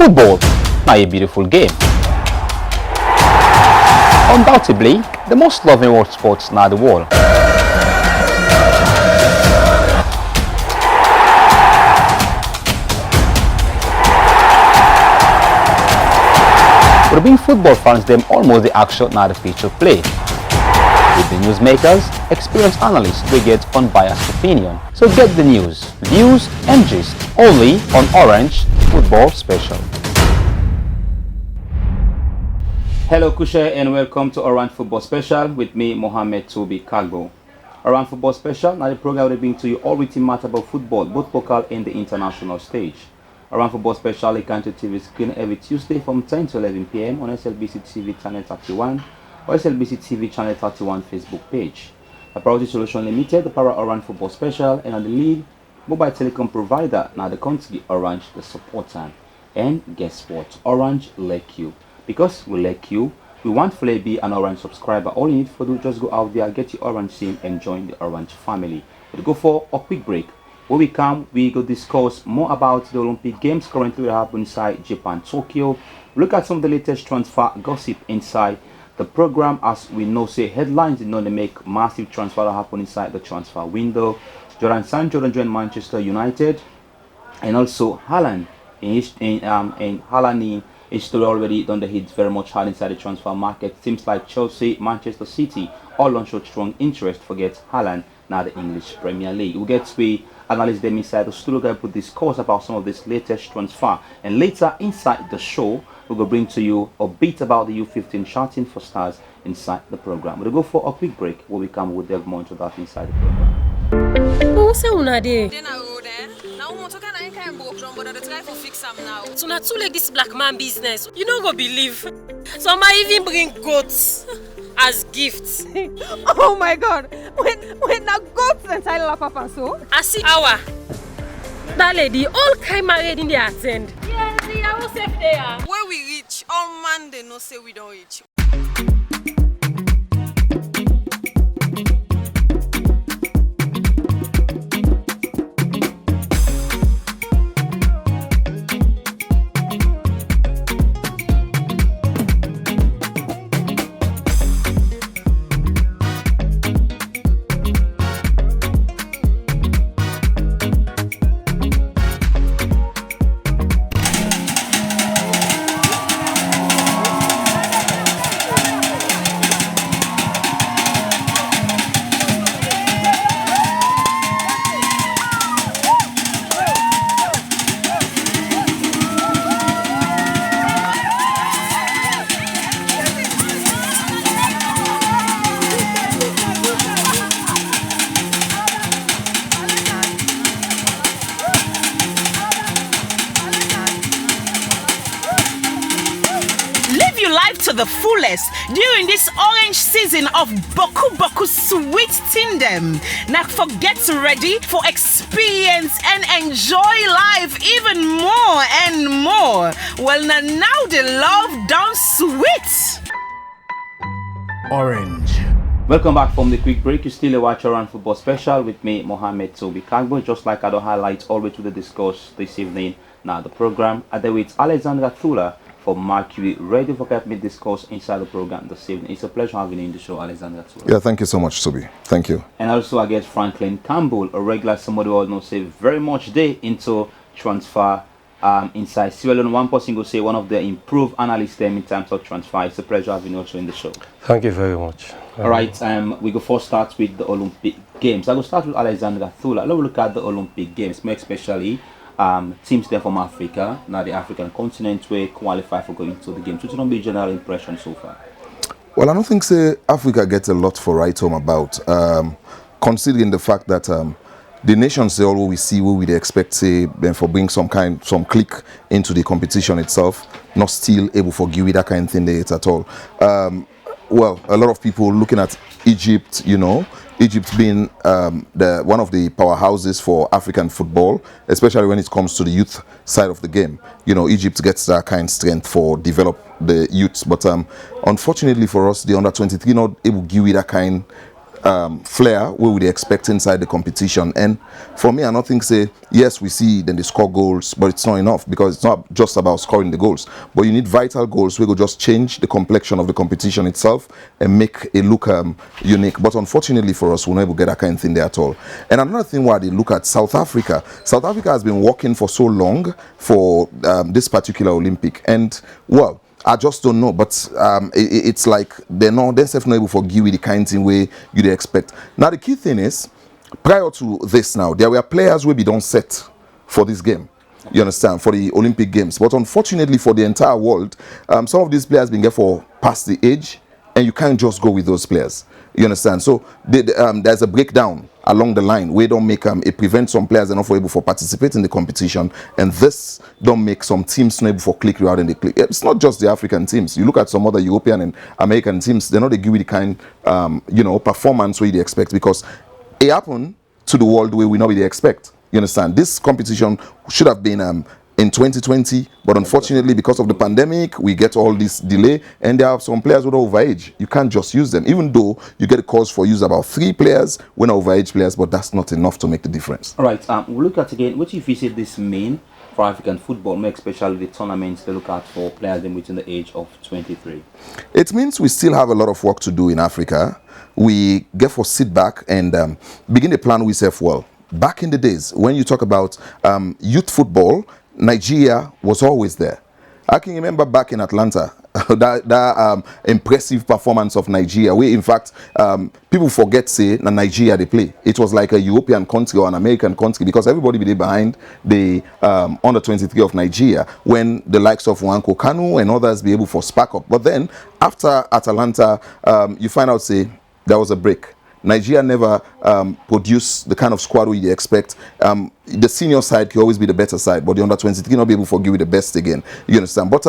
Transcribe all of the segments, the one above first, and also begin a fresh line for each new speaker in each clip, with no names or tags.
Football, not a beautiful game. Undoubtedly, the most loved in world sports now the world. But being football fans, them almost the action now the pitch of play. With the newsmakers, experienced analysts, we get unbiased opinion. So get the news, views and gist only on Orange Football Special. Hello Kushe and welcome to Orange Football Special with me Mohammed Tobi Kagbo. Orange Football Special, now the program will bring to you all written matter about football, both local and the international stage. Around Football Special, a country TV screen every Tuesday from 10 to 11 p.m. on SLBC TV Channel 31 or SLBC TV Channel 31 Facebook page. A Priority Solution Limited, the Para Orange Football Special, and on the lead mobile telecom provider, now the country Orange, the supporter. And guess what? Orange like you. Because we like you, we want to be an Orange subscriber. All you need to do is just go out there, get your Orange SIM and join the Orange family. We'll go for a quick break. When we come, we go discuss more about the Olympic Games currently happening inside Japan, Tokyo. Look at some of the latest transfer gossip inside the program. As we know, say headlines did not make massive transfer that happen inside the transfer window. Jadon Sancho joined Manchester United, and also Haaland Haaland history already done the hits very much hard inside the transfer market. Seems like Chelsea, Manchester City all on showed strong interest. Forget Haaland, now the English Premier League. We get to analyze them inside the studio. Guy put discuss about some of this latest transfer, and later inside the show we will bring to you a bit about the U15 shouting for stars inside the program. We'll go for a quick break where we come with delve more into that inside the program.
What's una there? So not too like this black man business. You don't go believe. Some might even bring goats as gifts.
Oh my God! When the goats entirely la papa so?
I see our that lady all kind married in the attend.
Yeah, see, I was safe there.
Where we reach, all man they no say we don't reach.
To the fullest during this orange season of Boku Boku Sweet Tindem. Now forget ready for experience and enjoy life even more and more. Well, now the love down sweet.
Orange. Welcome back from the quick break. You still watch Orange Football Special with me, Mohammed Tobi Kagbo. Just like I do highlights all the way to the discuss this evening. Now the program, and then with Alexandra Thula for Mercury, ready for me discuss inside the program this evening. It's a pleasure having you in the show, Alexander.
Yeah, thank you so much, Toby. Thank you.
And also, I guess Franklin Campbell, a regular, somebody who all know say very much day into transfer inside Sierra Leone. One person go say one of the improved analysts them in terms of transfer. It's a pleasure having you also in the show.
Thank you very much.
All right, we go first start with the Olympic Games. I will start with Alexander Thula. Let's look at the Olympic Games, more especially teams there from Africa, now the African continent, where qualify for going to the games. What's going to be general impression so far?
Well, I don't think Africa gets a lot for right home about, considering the fact that the nations say all we see, what we expect for bring some click into the competition itself, not still able for give that kind of thing there at all. Well, a lot of people looking at Egypt, Egypt being one of the powerhouses for African football, especially when it comes to the youth side of the game. Egypt gets that kind of strength for develop the youths, but unfortunately for us, the under-23 not able to give that kind flair where we expect inside the competition. And for me, I don't think say yes, we see then they score goals, but it's not enough because it's not just about scoring the goals. But you need vital goals where you just change the complexion of the competition itself and make it look unique. But unfortunately for us, we're not able to get that kind of thing there at all. And another thing why they look at South Africa. South Africa has been working for so long for this particular Olympic, and well, I just don't know, but it's like they're not able to give you the kind of thing way you'd expect. Now the key thing is, prior to this now, there were players who be done set for this game. You understand, for the Olympic Games. But unfortunately for the entire world, some of these players been get for past the age, and you can't just go with those players. You understand? So there's a breakdown along the line where don't make it prevents some players not able to participate in the competition, and this don't make some teams not able to click out and they click. It's not just the African teams. You look at some other European and American teams, they're not give you the kind performance where they expect, because it happened to the world where we not really expect. You understand? This competition should have been in 2020, but unfortunately because of the pandemic we get all this delay, and there are some players who are overage. You can't just use them, even though you get a calls for use about 3 players when overage players, but that's not enough to make the difference.
All right, we'll look at again what if you say this mean for African football, more especially the tournaments they look at for players within the age of 23.
It means we still have a lot of work to do in Africa. We get for sit back and begin to plan ourselves well. Back in the days when you talk about youth football, Nigeria was always there. I can remember back in Atlanta, that impressive performance of Nigeria, where in fact people forget say na Nigeria they play. It was like a European country or an American country, because everybody be there behind the under 23 of Nigeria, when the likes of Nwankwo Kanu and others be able to spark up. But then after Atalanta, you find out say there was a break. Nigeria never produced the kind of squad we expect. The senior side can always be the better side, but the under 23 not be able to give you the best again. You understand? But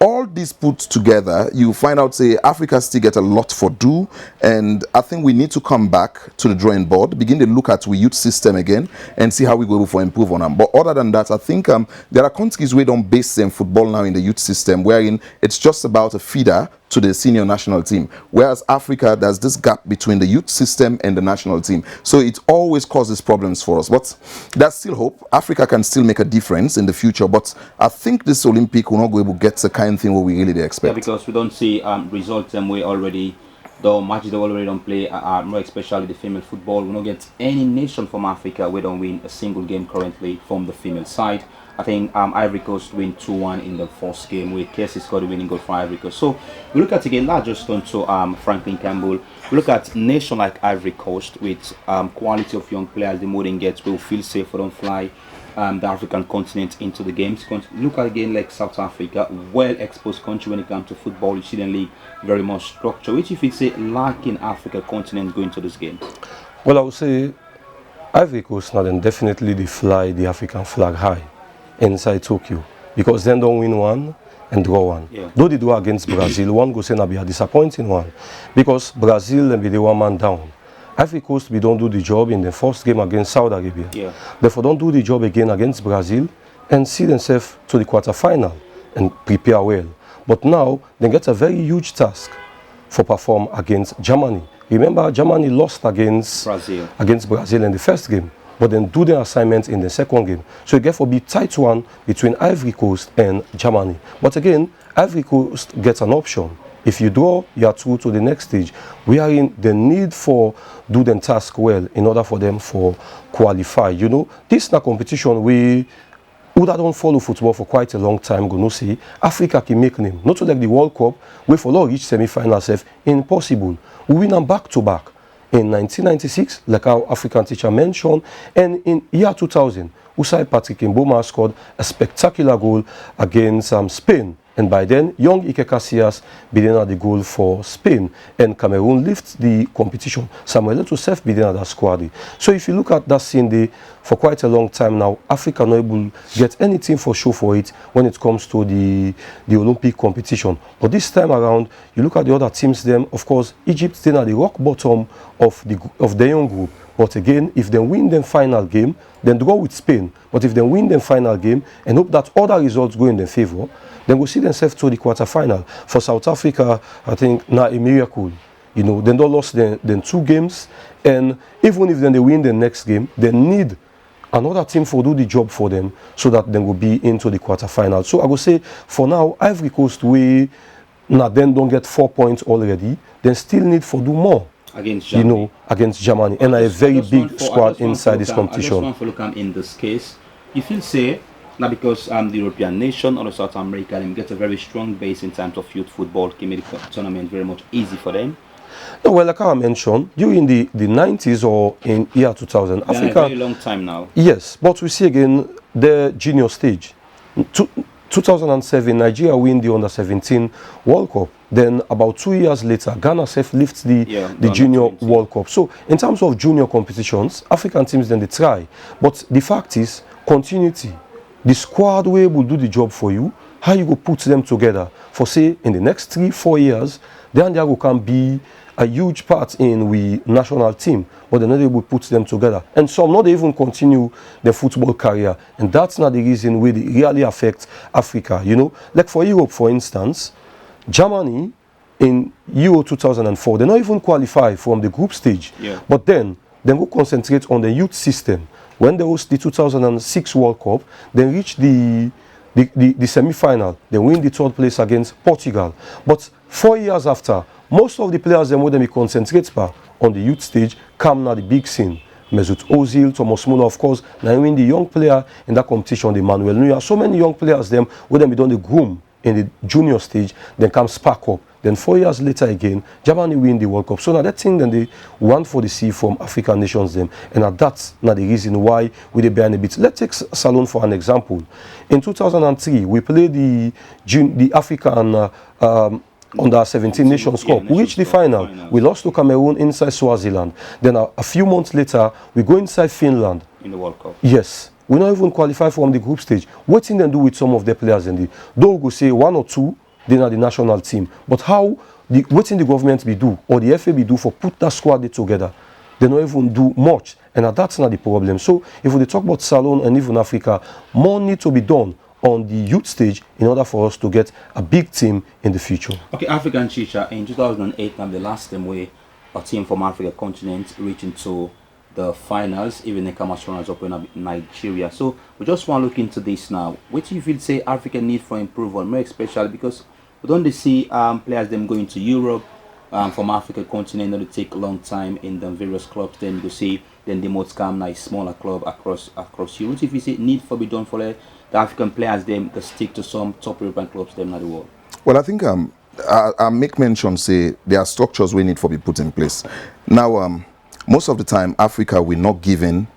all these put together, you find out say Africa still get a lot for do, and I think we need to come back to the drawing board, begin to look at we youth system again, and see how we go able to improve on them. But other than that, I think there are countries where don't base them football now in the youth system, wherein it's just about a feeder to the senior national team, whereas Africa, there's this gap between the youth system and the national team, so it always causes problems for us. But there's still hope. Africa can still make a difference in the future, but I think this Olympic will not go able to get the kind of thing what we really expect.
Yeah, because we don't see results and we already, the matches they already don't play, more especially the female football. We don't get any nation from Africa we don't win a single game currently from the female side. I think Ivory Coast win 2-1 in the first game, where Casey scored the winning goal for Ivory Coast. So we look at again, not just on to Franklin Campbell. We look at nation like Ivory Coast with quality of young players. The more they get, will feel safe, don't fly the African continent into the games. Look at again like South Africa, well exposed country when it comes to football. You see the league very much structured. Which if you say lacking Africa continent going to this game?
Well, I would say Ivory Coast now then definitely they fly the African flag high inside Tokyo, because then don't win one and draw one. Yeah. Though they do against Brazil, one goes in and be a disappointing one, because Brazil and be the 1 man down. Ivory Coast we don't do the job in the first game against Saudi Arabia. Yeah. Therefore don't do the job again against Brazil and see themselves to the quarter-final and prepare well. But now they get a very huge task for perform against Germany. Remember, Germany lost against Brazil in the first game, but then do the assignment in the second game. So it will be tight one between Ivory Coast and Germany. But again, Ivory Coast gets an option. If you draw, you are through to the next stage. We are in the need for do the task well in order for them for qualify. You know, this is a competition we who that don't follow football for quite a long time gonna see Africa can make name. Not like the World Cup, we follow reach semi-final self impossible. We win them back to back. In 1996, like our African teacher mentioned, and in year 2000, Usai Patrick Mboma scored a spectacular goal against Spain. And by then, young Ike Casillas began at the goal for Spain, and Cameroon lifts the competition. Samuel Eto'o self began at that squad. So if you look at that scene there, for quite a long time now, Africa not able to get anything for show for it when it comes to the Olympic competition. But this time around, you look at the other teams, them, of course, Egypt staying at the rock bottom of the young group. But again, if they win the final game, then draw with Spain. But if they win the final game and hope that other results go in their favor, then we'll see themselves to the quarter-final. For South Africa, I think now a miracle You know, they don't lost then 2 games, and even if then they win the next game, they need another team for do the job for them so that they will be into the quarterfinal. So I would say for now, Ivory Coast we now then don't get 4 points already, then still need for do more.
Against Germany.
You know, against Germany, and a very big squad inside this competition.
I just want to look at in this case, if you say, now because the European nation or South America, them get a very strong base in terms of youth football, can make the tournament very much easy for them.
No, well, like I mentioned, during the 90s or in year 2000, Africa...
a very long time now.
Yes, but we see again the junior stage. 2007, Nigeria win the Under-17 World Cup. Then about 2 years later, Ghana self lifts the Junior World Cup. So in terms of junior competitions, African teams then they try. But the fact is, continuity. The squad way will do the job for you. How you go put them together for say in the next 3-4 years, then they can be a huge part in we national team, but then they will put them together. And some not even continue their football career. And that's not the reason why it really affects Africa. You know, like for Europe, for instance, Germany in Euro 2004, they not even qualify from the group stage.
Yeah.
But then they will concentrate on the youth system. When they host the 2006 World Cup, they reach the semi-final. They win the 3rd place against Portugal. But 4 years after, most of the players them would concentrate on the youth stage, come now the big scene. Mesut Ozil, Thomas Muller, of course. Now win the young player in that competition, the Manuel Neuer. So many young players them would be done the groom in the junior stage, then come spark up. Then 4 years later again, Germany win the World Cup. So now that thing then they want for the sea from African nations them. And that's not the reason why we they behind a bit. Let's take Salon for an example. In 2003, we played the African Under-17 Nations Cup. We reached the final. We lost to Cameroon inside Swaziland. Then a few months later, we go inside Finland.
In the World Cup.
Yes. We not even qualify from the group stage. What thing they do with some of the players in the they'll go say 1 or 2, then are the national team. But how what thing the government be do or the FA be do for put that squad together? They don't even do much. And that's not the problem. So if we talk about Salon and even Africa, more need to be done on the youth stage in order for us to get a big team in the future.
Okay, African Chicha, in 2008, now the last time we a team from Africa continent reaching to the finals, even the Kamas runners up in Nigeria. So we just want to look into this now. What do you feel say Africa need for improvement, more especially because we don't see players them going to Europe from Africa continent, that take a long time in the various clubs. Then you see then they must come nice smaller club across Europe. If you say need for be done for the African players them to stick to some top European clubs them in the world.
Well, I think I make mention say there are structures we need for be put in place. Now most of the time, Africa will not given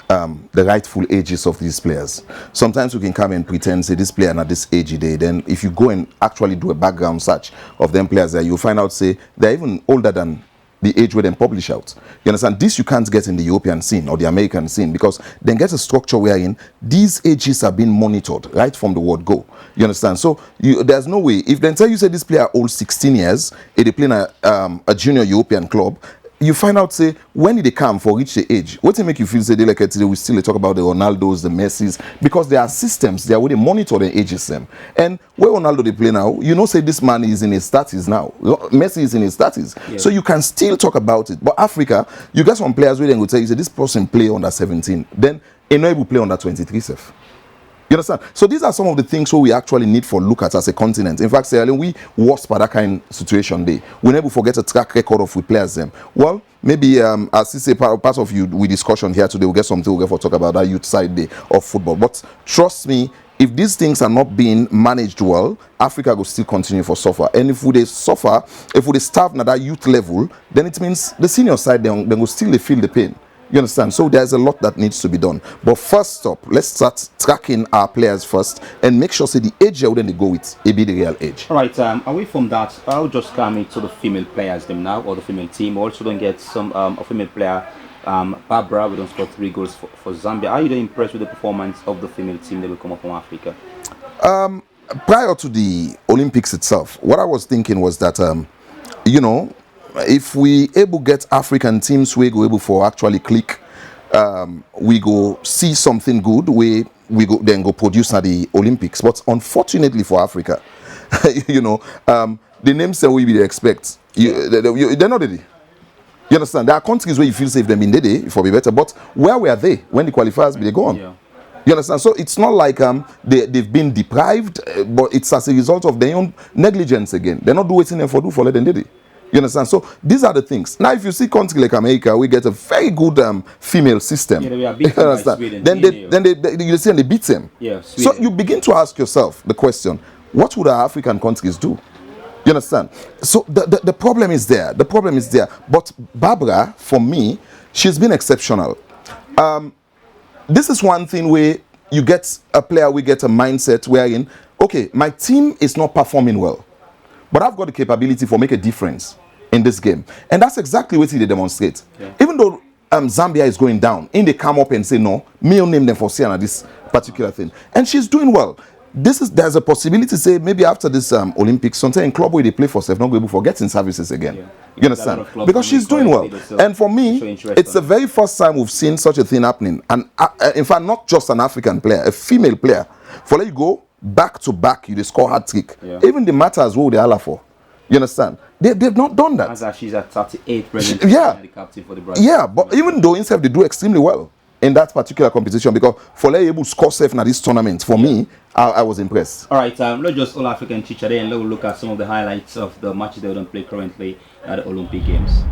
the rightful ages of these players. Sometimes we can come and pretend, say, this player at this age day. Then if you go and actually do a background search of them players there, you'll find out, say, they're even older than the age where they publish out. You understand? This you can't get in the European scene or the American scene because then get a structure wherein these ages are being monitored right from the word go. You understand? So there's no way. If they tell you, say, this player old 16 years, they play in a junior European club, you find out, say, when did they come for reach the age? What make you feel, say, they like today, we still talk about the Ronaldos, the Messis, because there are systems, they are where they monitor the ages them. And where Ronaldo they play now, you know, say this man is in his 30s now. Messi is in his 30s. Yeah. So you can still talk about it. But Africa, you get some players where they will tell you, say, this person play under 17. Then, enable play under 23 self. You understand? So these are some of the things where we actually need for look at as a continent. In fact, Sierra Leone, we worst by that kind of situation day. We never forget a track record of we players them. Well, maybe as you say, part of you we discussion here today, we'll get something we'll get for talk about that youth side day of football. But trust me, if these things are not being managed well, Africa will still continue for suffer. And if we suffer, if we starve at that youth level, then it means the senior side then will still feel the pain. You understand? So there's a lot that needs to be done. But first up, let's start tracking our players first and make sure say the age when they go with it be the real age.
All right. Away from that, I'll just come into the female players them now, or the female team. We also don't get some a female player, Barbara. We don't score 3 goals for Zambia. Are you impressed with the performance of the female team that will come up from Africa?
Prior to the Olympics itself, what I was thinking was that you know, if we able get African teams we go able for actually click, we go see something good we go then go produce at the Olympics. But unfortunately for Africa, you know, the names say we expect. They're not ready. You understand? There are countries where you feel safe them in the day, if we be better. But where were they when the qualifiers be they go on?
Yeah.
You understand? So it's not like they've been deprived, but it's as a result of their own negligence again. They're not doing them for let them did it. You understand? So these are the things. Now, if you see countries like America, we get a very good female system.
Yeah, they are
You
beaten by
understand?
Sweden.
Then you see, and they beat them.
Yeah,
So
Sweden.
you begin to ask yourself the question: what would our African countries do? You understand? So the problem is there. The problem is there. But Barbara, for me, she's been exceptional. This is one thing where you get a player, we get a mindset wherein, okay, my team is not performing well, but I've got the capability for make a difference in this game. And that's exactly what they demonstrate. Yeah. Even though Zambia is going down, in they come up and say, no, me will name them for Sienna, this particular thing. And she's doing well. There's a possibility to say maybe after this Olympics, sometimes in club where they play for self, not be able to get in services again. Yeah. You understand? Because she's doing well. And for me, it's the very first time we've seen such a thing happening. And in fact, not just an African player, a female player. For let you go back to back, you score hat trick. Yeah. Even the matters who they are for. You understand? They've not done that.
As she's at 38 presently.
Yeah.
The captain for the Brazil.
Yeah, but even though instead they do extremely well in that particular competition, because for they able to score safe in this tournament, for me, I was impressed.
All right, let's just all African teacher there and let's look at some of the highlights of the matches they don't play currently at the Olympic Games.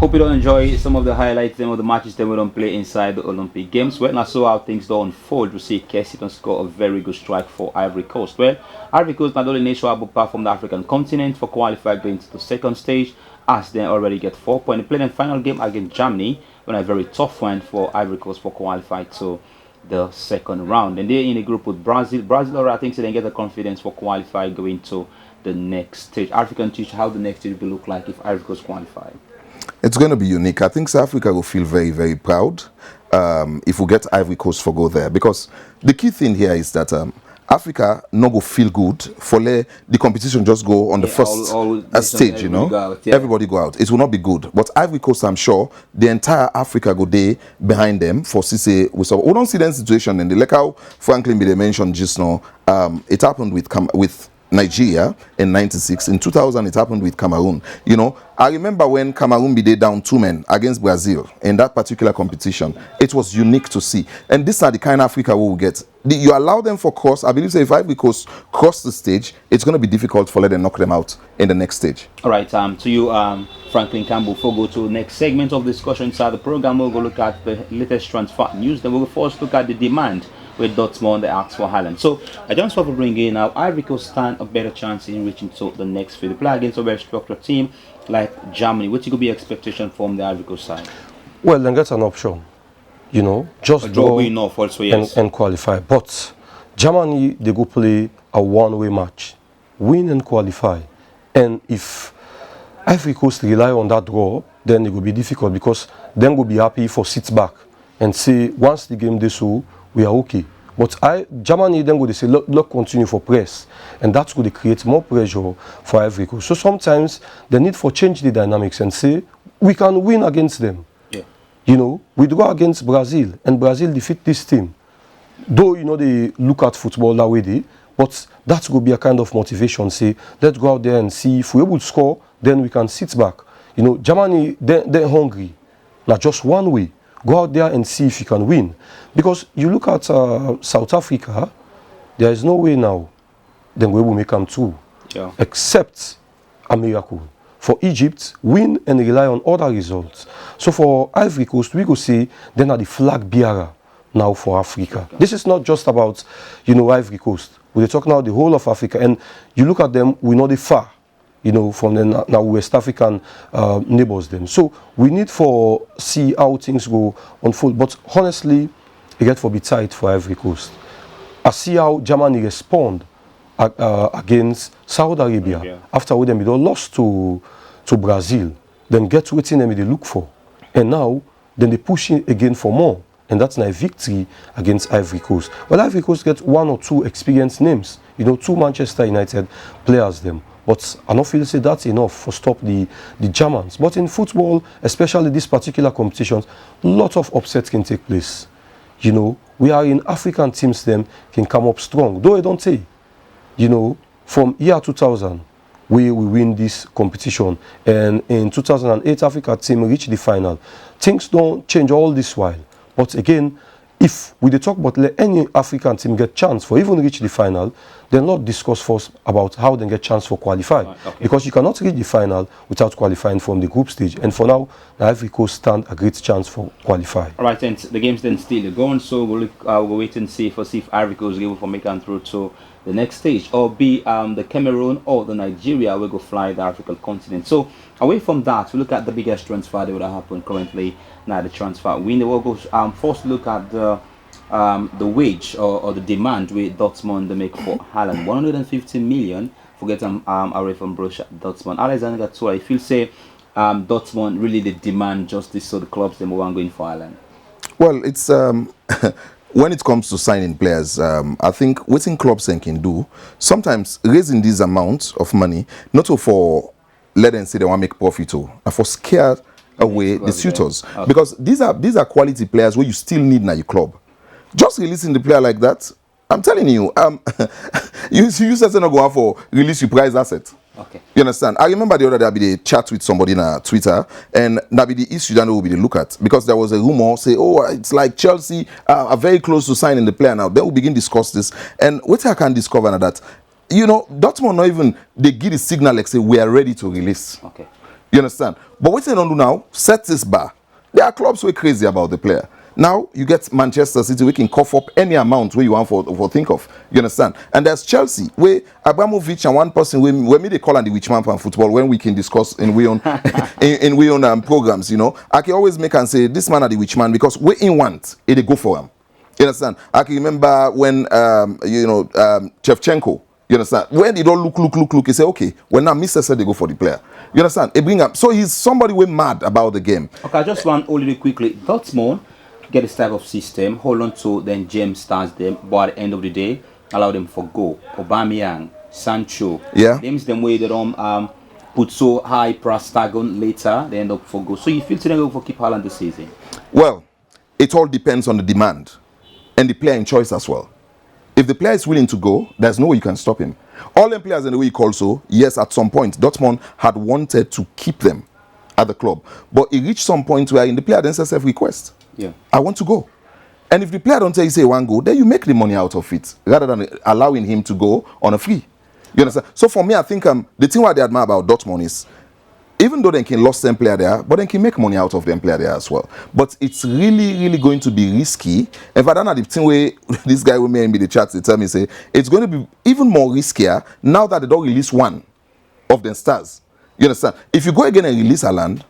Hope you don't enjoy some of the highlights, some of the matches that we don't play inside the Olympic Games. Well, I saw how things don't unfold. We see Kessiton score a very good strike for Ivory Coast. Well, Ivory Coast not only nation will perform the African continent for qualifying going to the second stage, as they already get 4 points. They played in the final game against Germany, when a very tough one for Ivory Coast for qualifying to the second round. And they're in a group with Brazil. Brazil already, I think, so they get the confidence for qualifying going to the next stage. African teach how the next stage will look like if Ivory Coast qualify.
It's going to be unique. I think South Africa will feel very, very proud if we get Ivory Coast for go there. Because the key thing here is that Africa no go feel good for the competition just go on the first stage, you know. Out, everybody go out. It will not be good. But Ivory Coast, I'm sure, the entire Africa go there behind them for CC. We don't see that situation. And like how Franklin Bide mentioned just now, it happened with Nigeria in 96. In 2000, it happened with Cameroon. You know, I remember when Cameroon beat down 2 men against Brazil in that particular competition. It was unique to see. And these are the kind of Africa we will get. You allow them for cross. I believe if Ivory Coast cross the stage, it's going to be difficult for them to knock them out in the next stage.
All right, to you, Franklin Campbell, before we go to the next segment of discussion inside the program, we'll go look at the latest transfer news. Then we'll first look at the demand with Dortmund, they asked for Haaland. So I just want to bring in now, Ivory Coast stand a better chance in reaching to the next phase. They play against a very structured team like Germany. What could be expectation from the Ivory Coast side?
Well, then get an option, you know, just draw
enough also, yes.
and qualify. But Germany, they go play a one-way match, win and qualify. And if Ivory Coast rely on that draw, then it will be difficult because then we'll be happy for sit back and say once the game they so we are okay. But Germany then go say look continue for press, and that's going to create more pressure for Ivory Coast. So sometimes the need for change the dynamics and say we can win against them.
Yeah.
You know, we draw against Brazil and Brazil defeat this team. Though you know they look at football that way, but that's going to be a kind of motivation. Say let's go out there and see if we're able to score, then we can sit back. You know, Germany they're hungry. Not just one way. Go out there and see if you can win. Because you look at South Africa, there is no way now then we will make them through.
Yeah.
Except a miracle. For Egypt, win and rely on other results. So for Ivory Coast, we go see then are the flag bearer now for Africa. Okay. This is not just about, you know, Ivory Coast. We talk now the whole of Africa. And you look at them, we know they far. You know, from the now West African neighbors them. So we need for see how things go unfold. But honestly, it get for be tight for Ivory Coast. I see how Germany respond against Saudi Arabia after we them lost to Brazil. Then get waiting them they look for, and now then they push in again for more, and that's a victory against Ivory Coast. Well, Ivory Coast get 1 or 2 experienced names. You know, 2 Manchester United players them. But I don't feel say that's enough for stop the Germans. But in football, especially this particular competitions, lots of upsets can take place. You know, we are in African teams them can come up strong. Though I don't say, you know, from year 2000, we win this competition. And in 2008, Africa team reached the final. Things don't change all this while. But again, if we talk about let any African team get chance for even reach the final, then not discuss first about how they get chance for qualify. Right, okay. Because you cannot reach the final without qualifying from the group stage. And for now, the Ivory Coast stand a great chance for qualify.
All right, and the game's then still going, so we'll wait and see if Ivory Coast is able to make it through to the next stage, or be the Cameroon or the Nigeria will go fly the African continent. So away from that, we look at the biggest transfer that would have happened currently. Now the transfer window will go first look at the wage or the demand with Dortmund they make for Haaland. 150 million for getting away from Borussia Dortmund. Alexander Gattuso, I feel say Dortmund really the demand justice, so the clubs they want going for Haaland.
Well, it's when it comes to signing players, I think what clubs can do sometimes raising these amounts of money not for let them say they want to make profit or for scare away the suitors. Okay. Because these are quality players where you still need in your club. Just releasing the player like that, I'm telling you, you said not go out for release your prize asset.
Okay.
You understand? I remember the other day I be the chat with somebody on Twitter, and that be the issue that will be the look at, because there was a rumor say, oh, it's like Chelsea are very close to signing the player now. Then we'll begin to discuss this, and what I can discover now that, you know, Dortmund not even they give the signal like say we are ready to release.
Okay.
You understand? But what they don't do now, set this bar. There are clubs who are crazy about the player. Now you get Manchester City, we can cough up any amount where you want for think of. You understand? And there's Chelsea, where Abramovich and one person when they call on the witch man from football when we can discuss in we own in we own programs. You know, I can always make and say this man are the witch man because we in want it they go for him. You understand? I can remember when Shevchenko. You understand? When they don't look, he say, okay, when now Mr. said they go for the player. You understand? They bring up. So he's somebody way mad about the game.
Okay, I just want only quickly. Dortmund get this type of system, hold on to, then James starts them, but at the end of the day, allow them for go. Aubameyang, Sancho.
Yeah.
Names them way they don't put so high price tag on later, they end up for go. So you feel today go for keep Haaland this season?
Well, it all depends on the demand and the player in choice as well. If the player is willing to go, there's no way you can stop him. All them players in the week also, yes, at some point, Dortmund had wanted to keep them at the club. But it reached some point where in the player then says self-request.
Yeah.
I want to go. And if the player don't tell you say one go, then you make the money out of it rather than allowing him to go on a free. You understand? So for me, I think the thing what I admire about Dortmund is even though they can lose them player there, but they can make money out of them player there as well. But it's really, really going to be risky. If I don't know the thing where this guy with me in the chat, they tell me say it's going to be even more riskier now that they don't release one of the stars. You understand? If you go again and release Haaland,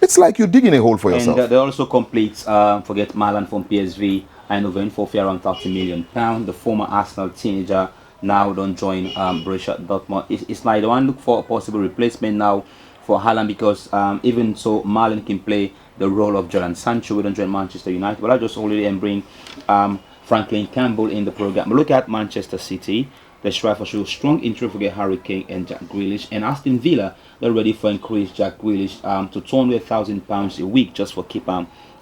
it's like you're digging a hole for yourself.
And they also complete, forget Marlon from PSV, Eindhoven for around £30 million. The former Arsenal teenager now don't join Borussia Dortmund. It's like they want to look for a possible replacement now for Haaland because even so Marlon can play the role of Jadon Sancho. We don't join Manchester United, but I just already and bring Franklin Campbell in the program. Look at Manchester City. They strive for sure strong interest to get Harry Kane and Jack Grealish, and Aston Villa they're ready for increase Jack Grealish to £200,000 a week just for keep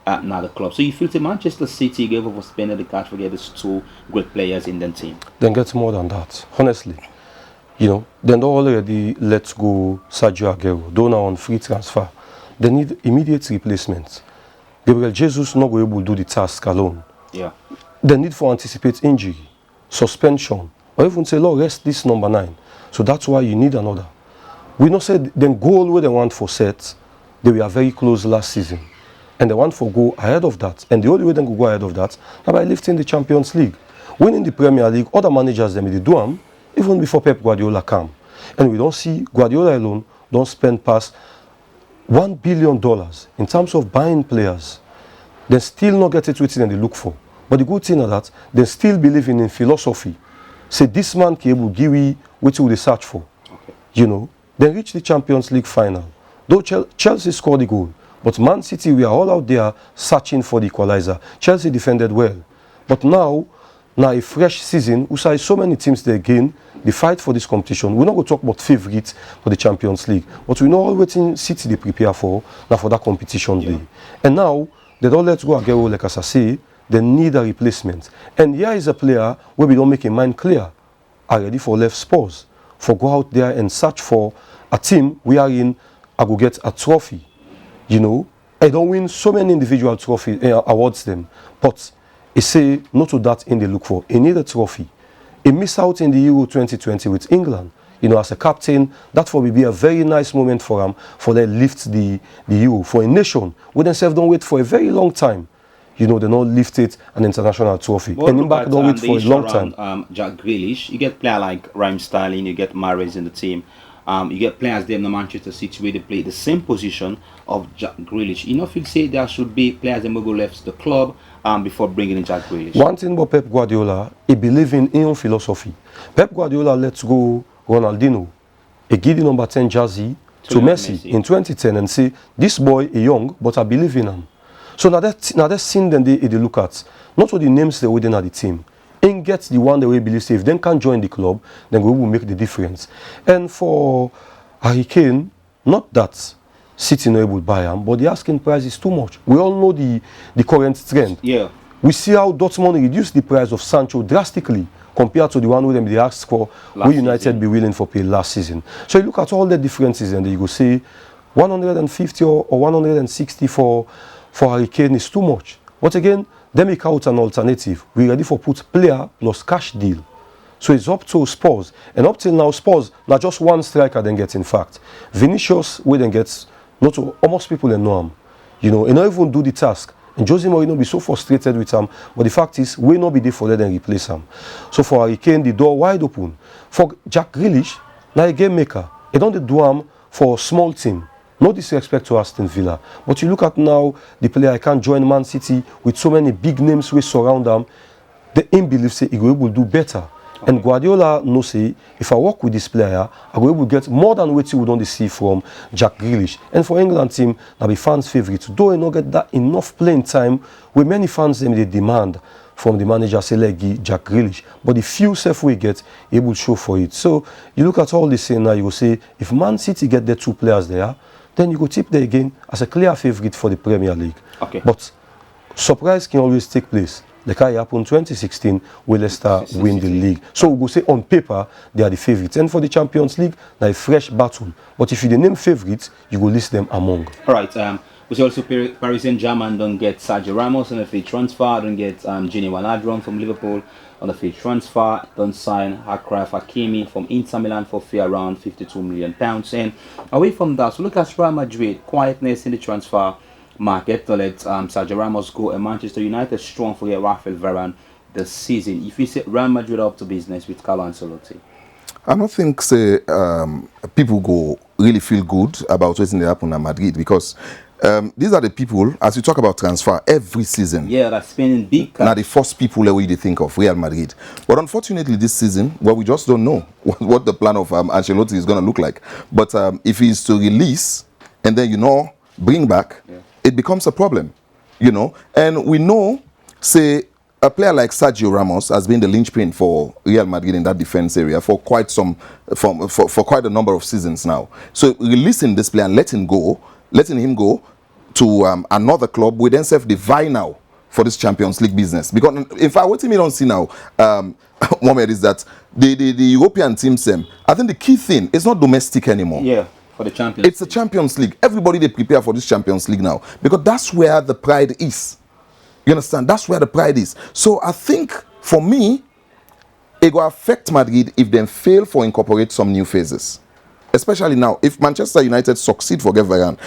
another club. So you feel that Manchester City gave up for spending the cash for get these two great players in the team?
Then get more than that, honestly. You know, then they already let go Sergio Aguero, though now on free transfer. They need immediate replacements. Gabriel Jesus not going able to do the task alone.
Yeah.
They need for anticipate injury, suspension, or even say, Lord, rest this number 9. So that's why you need another. We not said then goal where they want for set, they were very close last season. And they want for go ahead of that. And the only way they can go ahead of that is by lifting the Champions League. Winning the Premier League, other managers they do them even before Pep Guardiola come. And we don't see Guardiola alone don't spend past $1 billion in terms of buying players. They still not get it written and they look for. But the good thing is that they still believe in philosophy. Say this man can able give you what they search for.
Okay.
You know, they reach the Champions League final. Though Chelsea scored the goal, but Man City we are all out there searching for the equalizer. Chelsea defended well, but now a fresh season. We saw so many teams there again. They fight for this competition. We're not going to talk about favourites for the Champions League, but we know all waiting City they prepare for now for that competition day. And now they don't let go Aguero like as I say. They need a replacement. And here is a player where we don't make a mind clear. Are ready for left Spurs. For go out there and search for a team we are in, I go get a trophy. You know, I don't win so many individual trophy awards them. But he say no to that in they look for. He need a trophy. He miss out in the Euro 2020 with England. You know, as a captain, that will be a very nice moment for him for they lift the Euro. For a nation, we themselves don't wait for a very long time. You know, they don't lift it an international trophy.
Well,
and back don't wait for a long time.
Jack Grealish, you get player like Raheem Sterling, you get Mahrez in the team. You get players there in the Manchester City where they play the same position of Jack Grealish. You know, if you say there should be players that will go left the club before bringing in Jack Grealish.
One thing about Pep Guardiola, he believes in his own philosophy. Pep Guardiola lets go Ronaldinho, he give the number 10 jersey to Messi in 2010 and say, this boy is young, but I believe in him. So now that scene then they look at, not what the names they within at the team. And get the one that we believe if they can join the club, then we will make the difference. And for Harry Kane, not that City not able to buy him, but the asking price is too much. We all know the current trend.
Yeah.
We see how Dortmund reduced the price of Sancho drastically compared to the one with them they asked for, we United be willing for pay last season. So you look at all the differences and you go say 150 or 160 for Harry Kane is too much. But again, they make out an alternative. We're ready for put player plus cash deal. So it's up to Spurs. And up till now, Spurs, not just one striker then gets in fact. Vinicius, we then gets, not to, almost people that know him. You know, and not even do the task. And Jose Mourinho be so frustrated with him. But the fact is, we not be there for let them replace him. So for Harry Kane, the door wide open. For Jack Grealish, now a game maker. He don't do him for a small team. No disrespect to Aston Villa, but you look at now the player I can't join Man City with so many big names we surround them. The aim believes say he will able to do better. Okay. And Guardiola knows say if I work with this player, I will able to get more than what you would only see from Jack Grealish. And for England team, now be fans' favourite. Though I not get that enough playing time, where many fans them they demand from the manager say like Jack Grealish. But the few self we get able to show for it. So you look at all this thing now, you will say if Man City get their two players there, then you go tip there again as a clear favourite for the Premier League.
Okay.
But surprise can always take place. The car happened 2016, where Leicester win the league. So we go say on paper, they are the favourites. And for the Champions League, they're a fresh battle. But if you name favourites, you will list them among.
All right. We see also Paris Saint-Germain don't get Sergio Ramos on a free transfer, don't get Gini Wijnaldum from Liverpool on a free transfer, don't sign Achraf Hakimi from Inter Milan for fee around £52 million. And away from that, so look at Real Madrid, quietness in the transfer market to let Sergio Ramos go, and Manchester United strong for Rafael Varane this season. If you set Real Madrid up to business with Carlo Ancelotti,
I don't think people go really feel good about what's happening at Madrid, because these are the people, as you talk about transfer every season.
Yeah, that's spending big.
Now the first people that we think of, Real Madrid. But unfortunately, this season, well, we just don't know what the plan of Ancelotti is going to look like. But if he's to release and then bring back, it becomes a problem, And we know, say, a player like Sergio Ramos has been the linchpin for Real Madrid in that defense area for quite for quite a number of seasons now. So releasing this player and letting him go to another club will then serve the vie now for this Champions League business. Because in fact, what we don't see now, Mohamed, is that the European teams, I think the key thing is not domestic anymore.
Yeah, for the Champions League.
It's the Champions League. Everybody, they prepare for this Champions League now, because that's where the pride is. You understand? That's where the pride is. So I think, for me, it will affect Madrid if they fail to incorporate some new phases. Especially now, if Manchester United succeed for Varane,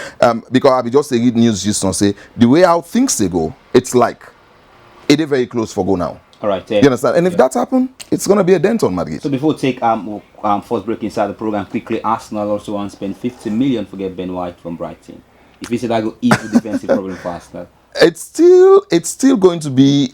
because I just read news just now say the way how things they go, it's like it is very close for go now.
All right,
you understand? And if that happens, it's going to be a dent on Madrid.
So before we take first break inside the program, quickly, Arsenal also want to spend 50 million to get Ben White from Brighton. If you say that go easy defensive problem for Arsenal,
it's still going to be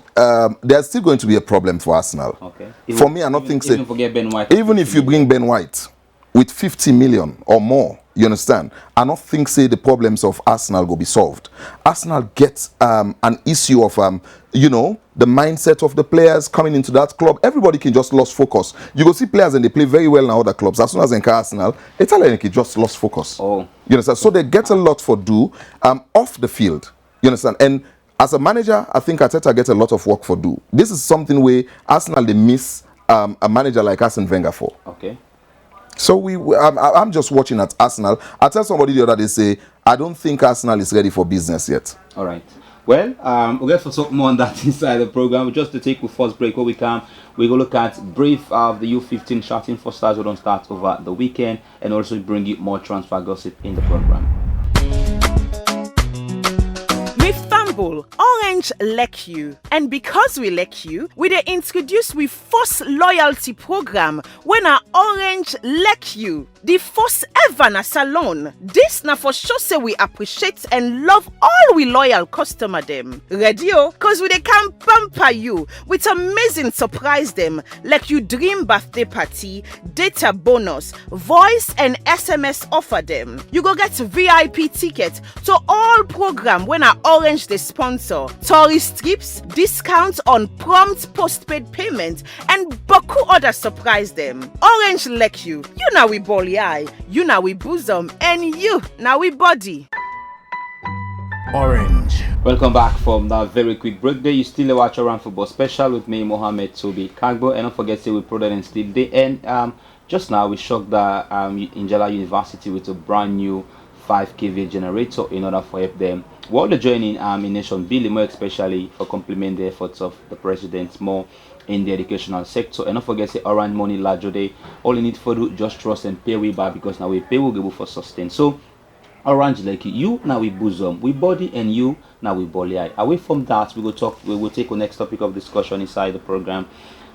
there's still going to be a problem for Arsenal.
Okay.
For me, I don't think so.
Even forget Ben White.
Even if you bring Ben White with 50 million or more, you understand, I don't think the problems of Arsenal will be solved. Arsenal gets an issue of the mindset of the players coming into that club. Everybody can just lose focus. You go see players and they play very well in other clubs. As soon as they enter Arsenal, it's like they just lost focus.
Oh,
you understand? So they get a lot for do off the field. You understand? And as a manager, I think Arteta gets a lot of work for do. This is something where Arsenal they miss a manager like Arsene Wenger for.
Okay.
So I'm just watching at Arsenal. I tell somebody the other day, say, I don't think Arsenal is ready for business yet.
All right. Well, we'll get for something more on that inside the program. Just to take the first break where we can, we go look at brief of the U15 shouting for stars who don't start over the weekend, and also bring you more transfer gossip in the program.
Orange like you, and because we like you, we dey introduce we first loyalty program when our Orange like you, the first ever na salon. This na for sure say we appreciate and love all we loyal customer them. Ready cause we dey can pamper you with amazing surprise them like you dream birthday party, data bonus, voice and SMS offer them. You go get VIP ticket to all program when our Orange dey sponsor, tourist trips, discounts on prompt postpaid payment, and boku other surprise them. Orange like you now we bally eye, you now we bosom, and you now we body.
Orange.
Welcome back from that very quick break there. You still watch Around Football Special with me, Mohamed Toby Kagbo, and don't forget to we product and still day. And just now we shocked that Injala University with a brand new 5 kVA generator in order for help them while they're joining in nation building, more especially for complement the efforts of the president more in the educational sector. And don't forget say around money larger day. All you need for do just trust and pay we back, because now we pay will go for sustain. So Orange like you now we bosom, we body, and you now we body eye. Away from that, we will take the next topic of discussion inside the program.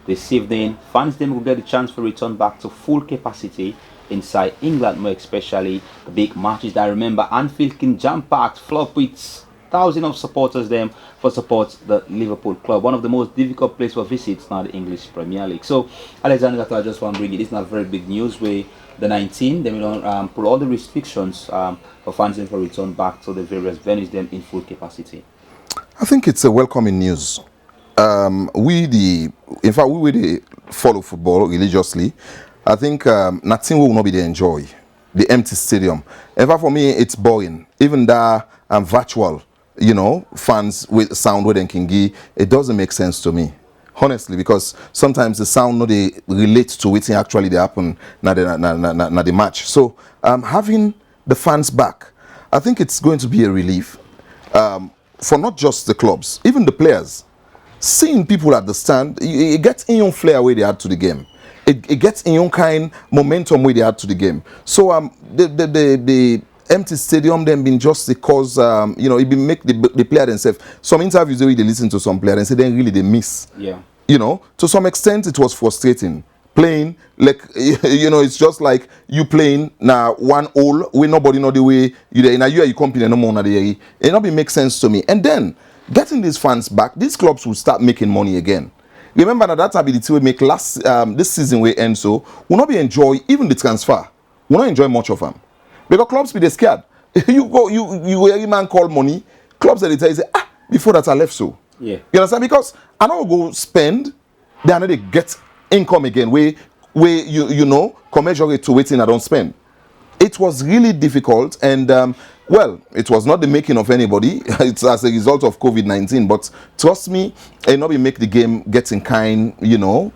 This evening, fans them will get the chance to return back to full capacity inside England, more especially the big matches that I remember Anfield can jam-packed, flop with thousands of supporters them for support the Liverpool club. One of the most difficult places for visits now the English Premier League. So Alexander, I just want to bring it. It's not very big news where the 19 they will pull all the restrictions for fans them for return back to the various venues them in full capacity.
I think it's a welcoming news. We follow football religiously. I think nothing will not be the enjoy the empty stadium. In fact, for me, it's boring. Even that virtual fans with sound where they can give, it doesn't make sense to me. Honestly, because sometimes the sound no they relate to it actually they happen na the match. So having the fans back, I think it's going to be a relief for not just the clubs, even the players. Seeing people at the stand, it gets in your flair where they add to the game. It gets in your kind momentum where they add to the game. So the empty stadium then been just because it been make the player themselves. Some interviews they listen to some player and say then really they miss.
Yeah.
To some extent it was frustrating. Playing like it's just like you playing now one hole where nobody know the way you compete no more the it not be make sense to me. And then getting these fans back, these clubs will start making money again. Remember that ability we make last this season we end so will not be enjoy even the transfer. Will not enjoy much of them. Because clubs be they scared. you every man call money. Clubs that they tell you say, before that I left so.
Yeah.
You understand? Because I don't go spend, then they get income again where commensurate to waiting I don't spend. It was really difficult and it was not the making of anybody. It's as a result of COVID-19. But trust me, it not be make the game getting kind,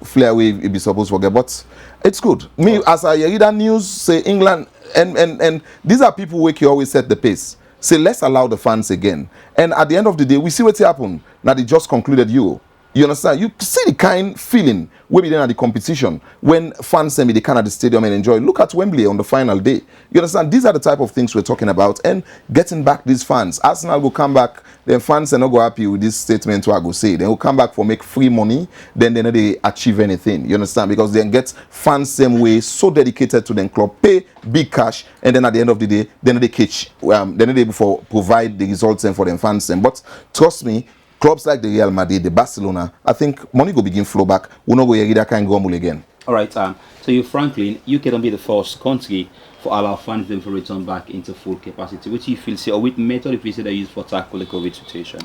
flare away it be supposed to forget. But it's good. Me, as I read that news, say England and these are people who always set the pace. Say let's allow the fans again. And at the end of the day, we see what happened. Now they just concluded Euro. You understand? You see the kind feeling where we then at the competition when fans send me they can at the stadium and enjoy. Look at Wembley on the final day. You understand? These are the type of things we're talking about and getting back these fans. Arsenal will come back, then fans are not go happy with this statement what I go say. Then will come back for make free money, then they achieve anything. You understand? Because they get fans same way, so dedicated to them club, pay big cash, and then at the end of the day, then they catch then they able for provide the results and for them fans. But trust me, clubs like the Real Madrid, the Barcelona, I think money will begin flow back. We're not going to that kind of grumble again.
All right, so you, Franklin, you can be the first country for all our fans them to return back into full capacity. Which you feel say, or which method if you say they use for tackle the COVID situation?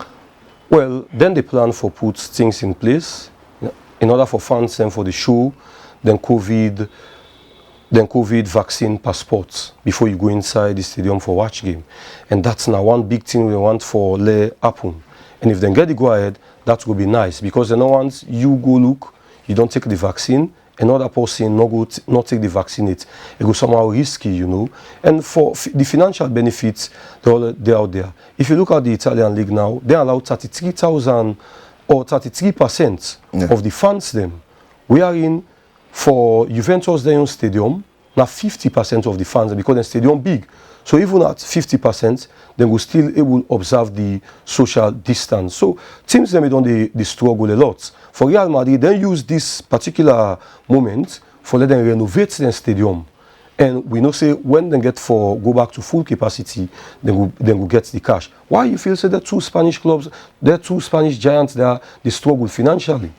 Well, then they plan for put things in place in order for fans and for the show, then COVID vaccine passports before you go inside the stadium for watch game. And that's now one big thing we want for Le happen. And if they get the go ahead, that will be nice because then once you go look, you don't take the vaccine, another person not take the vaccine, it goes somehow risky, And for the financial benefits, they're out there. If you look at the Italian league now, they allow 33,000 or 33% of the fans them. We are in for Juventus Lion Stadium, now 50% of the fans because the stadium big. So even at 50%, then we still able to observe the social distance. So teams them don't they struggle a lot. For Real Madrid, they use this particular moment for let them renovate their stadium. And we know say when they go back to full capacity, then we get the cash. Why you feel say the two Spanish clubs, the two Spanish giants they struggle financially?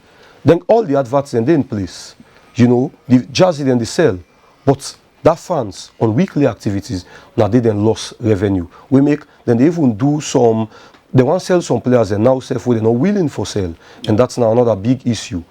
Then all the adverts then they in place. The jersey then they sell. But that fans on weekly activities, now they then lost revenue. Then they even do some, they want to sell some players and now they're not willing for sale. And that's now another big issue.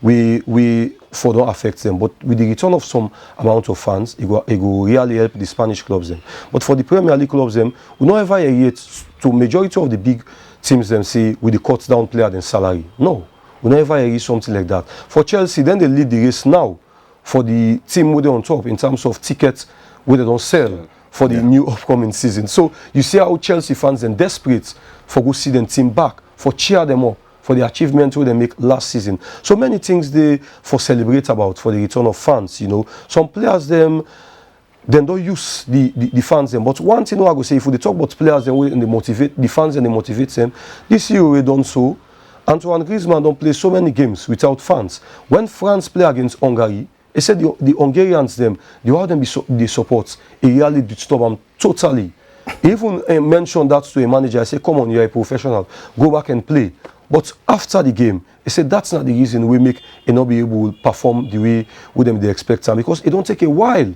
We for don't affect them. But with the return of some amount of fans, it will really help the Spanish clubs them. But for the Premier League clubs them, we don't ever hear it to majority of the big teams them say with the cut down player than salary. No, we don't ever hear something like that. For Chelsea, then they lead the race now. For the team where they're on top in terms of tickets where they don't sell for the new upcoming season. So you see how Chelsea fans are desperate for go see their team back, for cheer them up, for the achievement where they make last season. So many things they for celebrate about for the return of fans, Some players them don't use the fans them. But one thing I go say, if we talk about players them and they motivate the fans and they motivate them, this year we done so. Antoine Griezmann don't play so many games without fans. When France play against Hungary, he said the Hungarians them, the support, he really disturb them totally. He even mentioned that to a manager. I said, come on, you're a professional, go back and play. But after the game, he said that's not the reason we make not be able to perform the way with them they expect them because it don't take a while.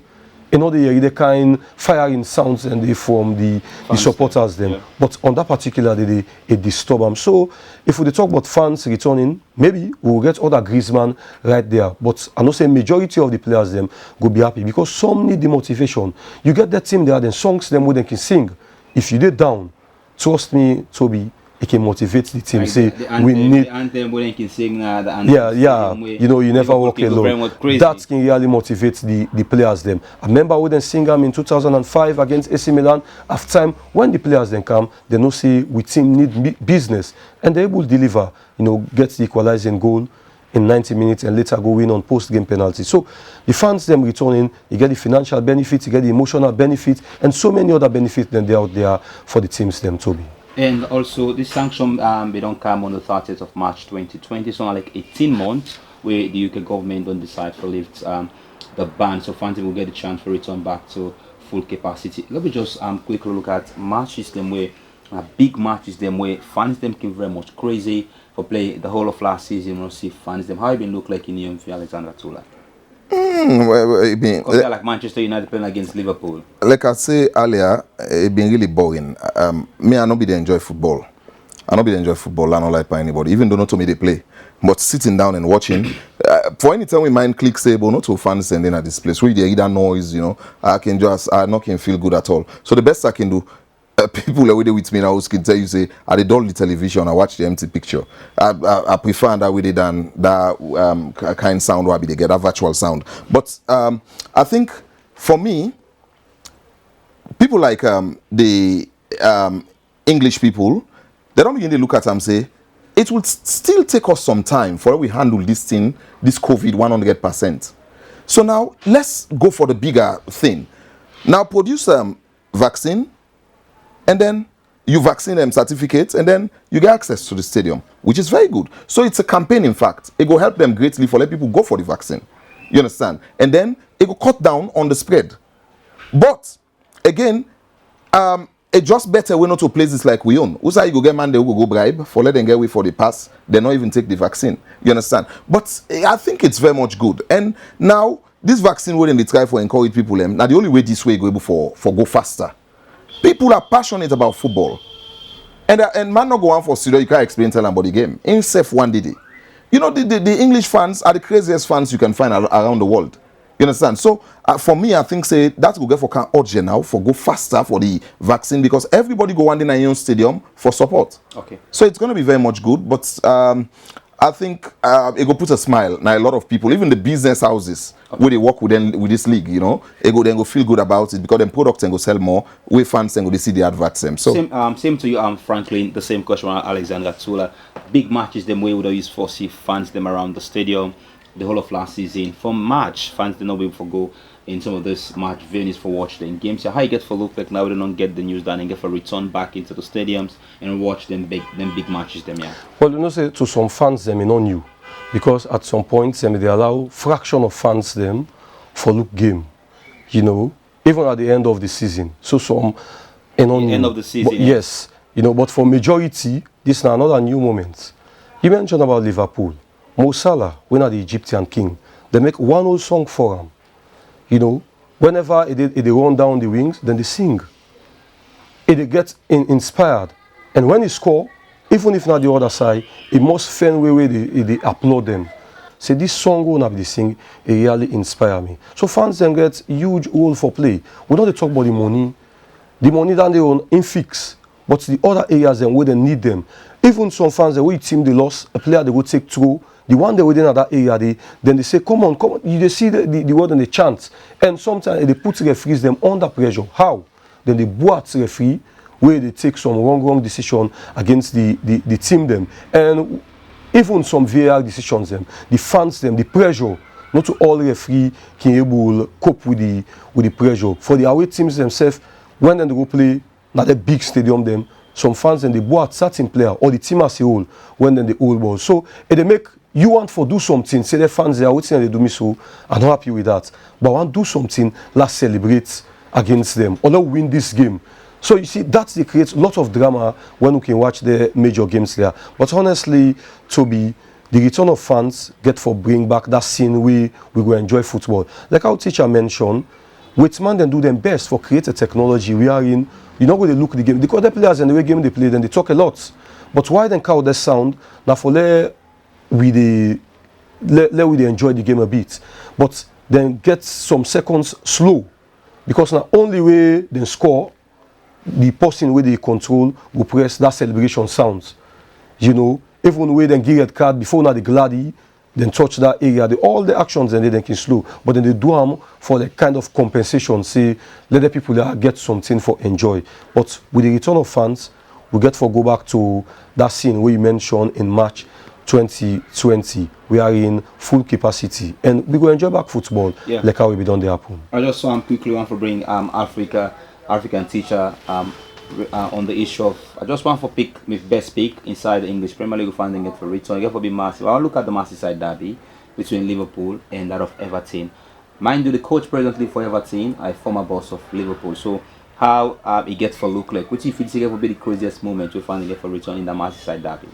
They kind firing sounds and they from the supporters them. Yeah. But on that particular day, it disturb them. So if we talk about fans returning, maybe we will get other Griezmann right there. But I know say majority of the players them go be happy because some need the motivation. You get that team there, then songs them where they can sing. If you did down, trust me, Toby, it can motivate the team.
Like
say
the anthem,
we need
the anthem where they can sing the anthem.
yeah. You know, you never walk alone. That can really motivate the players them. I remember we then sing them in 2005 against AC Milan. After time, when the players then come, they know say we team need business, and they will deliver. You know, get the equalizing goal in 90 minutes and later go win on post-game penalty. So the fans them returning, you get the financial benefits, you get the emotional benefits, and so many other benefits than they out there for the teams them, Toby.
And also, this sanction they don't come on the 30th of March 2020, so like 18 months where the UK government don't decide to lift the ban, so fans will get the chance to return back to full capacity. Let me just quickly look at matches them where big matches them where fans them came very much crazy for play the whole of last season. We'll see fans them how it been look like in EMV Alexander Tula. Like Manchester United playing against Liverpool.
Like I say earlier, it been really boring. Me, I not be there enjoy football. I not be there enjoy football. I don't like by anybody, even though not to me they play. But sitting down and watching, for any time we mind click say, but not to fans sending at this place. Where they either noise, you know, I not can feel good at all. So the best I can do. People are with me now can tell you say I did all the television, I watch the empty picture. I prefer that way than that kind sound where they get a virtual sound. But I think for me, people like the English people, they don't begin to look at them and say it will still take us some time for we handle this thing, this COVID 100%. So now let's go for the bigger thing. Now produce vaccine. And then you vaccine them certificates, and then you get access to the stadium, which is very good. So it's a campaign, in fact. It will help them greatly for let people go for the vaccine. You understand? And then it will cut down on the spread. But again, it just better we not to places like we own. Who's you go get man, they will go bribe for let them get away for the pass. They not even take the vaccine. You understand? But I think it's very much good. And now this vaccine wouldn't they try for encourage people. Now the only way this way go able for go faster. People are passionate about football. And man not go on for studio, you can't explain tell them about the game. In self one day. You know, the English fans are the craziest fans you can find around the world. You understand? So for me, I think say that will get for can urgent now for go faster for the vaccine because everybody go one in a stadium for support. Okay. So it's gonna be very much good, but I think it go put a smile now a lot of people, even the business houses where they work with this league, you know, it go then go feel good about it because them products and go sell more. We fans and go they see the adverts them. So
same to you, Franklin. The same question on Alexander Tula. Big matches them way would always foresee fans them around the stadium the whole of last season. From March, fans did not be able to go in some of those match venues for watching games. So how you get for look like now they don't get the news done and get for return back into the stadiums and watch them big matches them, yeah.
Well, you know, say to some fans them not new because at some point they allow fraction of fans them for look game, you know, even at the end of the season. So some
end of the season.
But, yeah. Yes, you know, but for majority, this is another new moment. You mentioned about Liverpool. Mo Salah, when are the Egyptian king, they make one old song for him. You know, whenever they run down the wings, then they sing. They get inspired. And when they score, even if not the other side, it must find where they applaud them. Say this song when they sing, it really inspire me. So fans then get huge role for play. We don't talk about the money that they own in fix, but the other areas then where they need them. Even some fans that we team they lost, a player they would take through. The one they within that area, then they say, come on. You see the word and the chant. And sometimes they put referees them under pressure. How? Then they boat referee where they take some wrong decision against the team them. And even some VAR decisions them, the fans them, the pressure. Not to all referee can able cope with the pressure. For the away teams themselves, when they go play not a big stadium them, some fans then they boat certain player or the team as a whole when then they hold ball. So they make you want to do something, say the fans there, what's they do me so, I'm not happy with that. But I want to do something, let's celebrate against them, or let's win this game. So you see, that creates a lot of drama when we can watch the major games there. But honestly, Toby, the return of fans get for bring back that scene we go enjoy football. Like our teacher mentioned, Whitman then do them best for create a technology we are in. You know where they look at the game. The other players and the way game they play, then they talk a lot. But why then cow the sound? Now for let we enjoy the game a bit, but then get some seconds slow, because now only way they score the person where they control will press that celebration sounds. You know, even when they give red card before now the gladdy, then touch that area, all the actions and they can slow. But then they do them for the kind of compensation, say, let the people there get something for enjoy. But with the return of fans, we get to go back to that scene where you mentioned in March 2020. We are in full capacity and we go enjoy back football like how we be done the happen.
I just quickly want to bring African teacher on the issue of, I just want to pick my best pick inside the English Premier League funding it for return. It will be massive. I'll look at the Merseyside derby between Liverpool and that of Everton. Mind you, the coach presently for Everton, a former boss of Liverpool. So how it gets for look like, which if it's will be the craziest moment we finally get for return in the Merseyside derby?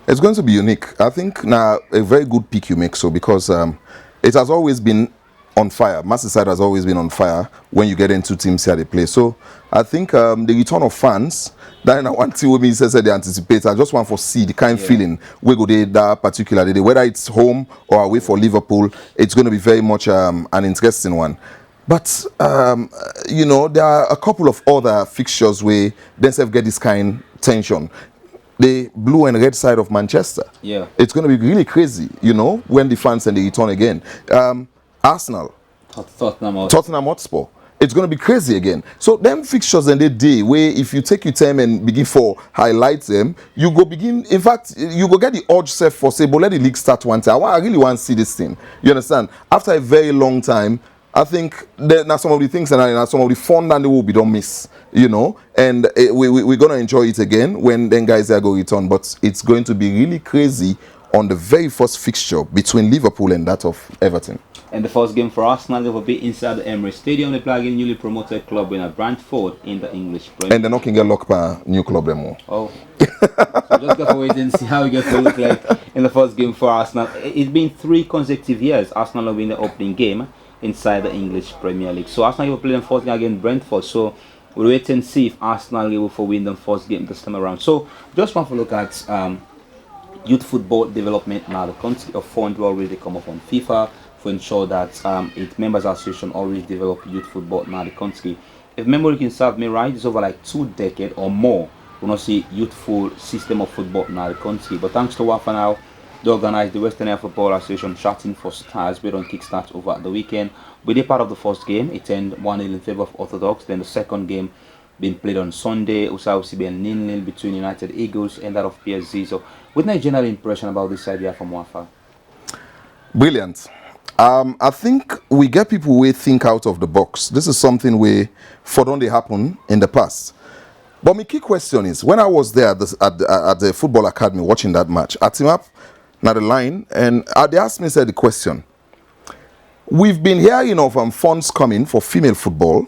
It's going to be unique. I think now a very good pick you make, so because it has always been on fire. Merseyside has always been on fire when you get into teams here they play. So I think the return of fans, that one thing with me says they anticipate. I just want to see the kind of feeling we go there that particular day, whether it's home or away for Liverpool. It's going to be very much an interesting one. But you know, there are a couple of other fixtures where themselves get this kind of tension. The blue and red side of Manchester. Yeah, it's going to be really crazy, you know, when the fans and they return again. Arsenal, Tottenham Hotspur. It's going to be crazy again. So them fixtures and the day where if you take your time and begin for highlight them, you go begin. In fact, you go get the urge set for say, but let the league start one time. I really want to see this thing. You understand? After a very long time, I think there are some of the things and some of the fun that they will be don't miss. You know, and we're gonna enjoy it again when then guys are going to return. But it's going to be really crazy on the very first fixture between Liverpool and that of Everton. And
the first game for Arsenal will be inside the Emirates Stadium. They play against newly promoted club in Brentford in the English Premier.
And they're not going to get locked by a new club anymore.
Oh, so just got to wait and see how it gets to look like in the first game for Arsenal. It's been 3 consecutive years Arsenal have win the opening game inside the English Premier League. So Arsenal will play them first game against Brentford. So we'll wait and see if Arsenal will win them first game this time around. So just want to look at youth football development now. The country of fund will already come up on FIFA to ensure that its members association always develop youth football now the country. If memory can serve me right, it's over like 2 decades or more. We don't see youthful system of football now the country. But thanks to WAFA now, they organized the Western Air Football Association Chatting for Stars. We don't kickstart over the weekend. We did part of the first game. It ended 1-0 in favor of Orthodox. Then the second game being played on Sunday. Usausi being 0-0 between United Eagles and that of PSG. So, what's my general impression about this idea from WAFA?
Brilliant. I think we get people who think out of the box. This is something where for don't they happen in the past. But my key question is, when I was there at the football academy watching that match, I team up now the line and they asked me the question. We've been hearing of funds coming for female football.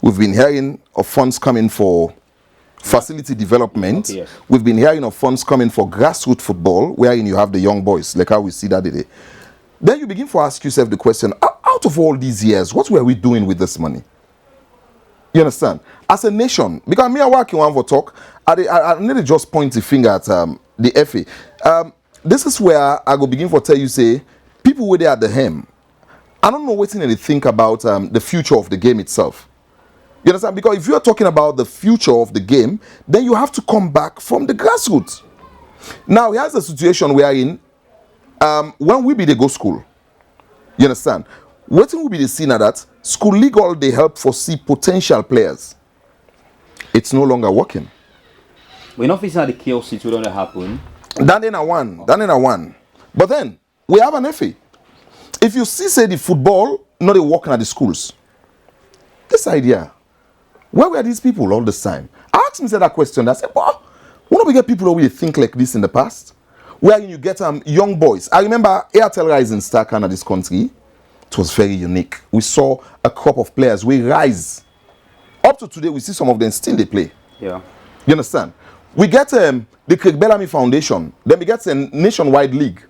We've been hearing of funds coming for facility development. Yes. We've been hearing of funds coming for grassroots football, wherein you have the young boys, like how we see that today. Then you begin to ask yourself the question, out of all these years, what were we doing with this money? You understand? As a nation, because me and working one for talk, I need to just point the finger at the FA. This is where I go begin to tell you, say, people were there at the helm. I don't know what they think about the future of the game itself. You understand? Because if you're talking about the future of the game, then you have to come back from the grassroots. Now, here's the situation we are in. When we be the go school, you understand? What will be the scene at that? School league all they help foresee potential players. It's no longer working.
We're not facing the chaos situation that happen.
That in a one. But then, we have an FA. If you see, say, the football, not they working at the schools. This idea, where were these people all this time? I asked me that question. I said, well, why don't we get people who really think like this in the past? Where you get young boys. I remember Airtel Rising Star Can of this country. It was very unique. We saw a crop of players. We rise. Up to today, we see some of them still they play.
Yeah.
You understand? We get the Craig Bellamy Foundation. Then we get a nationwide league.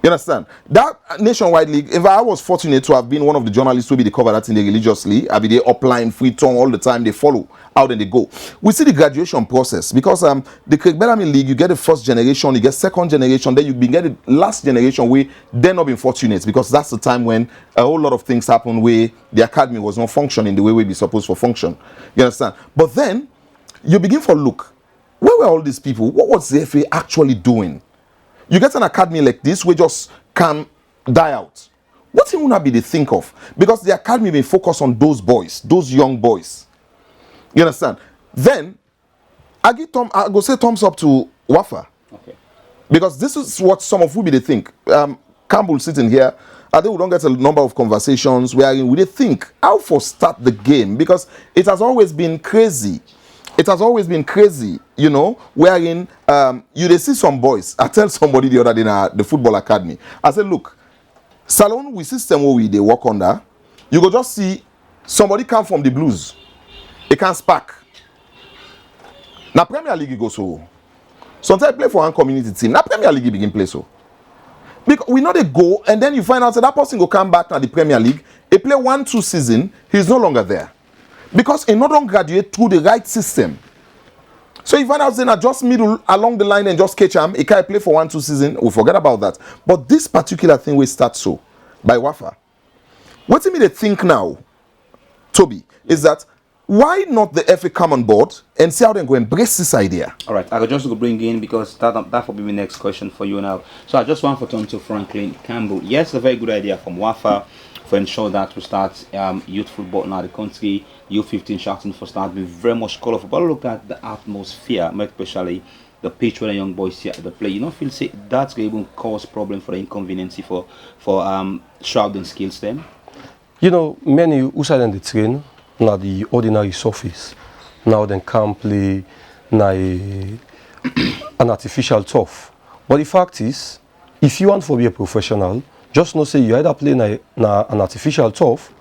You understand? That nationwide league, if I was fortunate to have been one of the journalists who be the cover that in the religiously, I be the upline, free tongue all the time, they follow, out and they go. We see the graduation process because the Craig Bellamy League, you get the first generation, you get second generation, then you get the last generation where they're not being fortunate because that's the time when a whole lot of things happen where the academy was not functioning the way we be supposed to function. You understand? But then you begin for look, where were all these people? What was the FA actually doing? You get an academy like this, we just can die out. What thing would not be the think of? Because the academy may focus on those boys, those young boys. You understand? Then I go say thumbs up to Wafa.
Okay.
Because this is what some of you be they think. Campbell sitting here, I think we don't get a number of conversations wherein we they think how for start the game because it has always been crazy. It has always been crazy, you know, wherein you they see some boys. I tell somebody the other day in the football academy, I said, look, Salon with system where they work under, you go just see somebody come from the Blues. It can spark. Now Premier League go so. Sometimes play for one community team. Now Premier League begin play so. Because we know they go and then you find out that that person go come back to the Premier League. He play 1-2 season, he's no longer there. Because he not don't graduate through the right system. So you find out saying just middle along the line and just catch him, he can't play for 1-2 season, we forget about that. But this particular thing will start so by Wafa. What me they think now, Toby, is that why not the FA come on board and see how they go embrace this idea?
All right, I could just go bring in because that will be my next question for you now. So I just want to turn to Franklin Campbell. Yes, a very good idea from Wafa for ensure that we start youth football now in the country. U15 shouting for start be very much colorful. But look at the atmosphere, especially the pitch where the young boys here at the play. You don't feel say that's going to cause problem for the inconvenience for shrouding skills then?
You know, many who side the train now the ordinary surface. Now they can play an artificial turf. But the fact is, if you want to be a professional, just know say you either play an artificial turf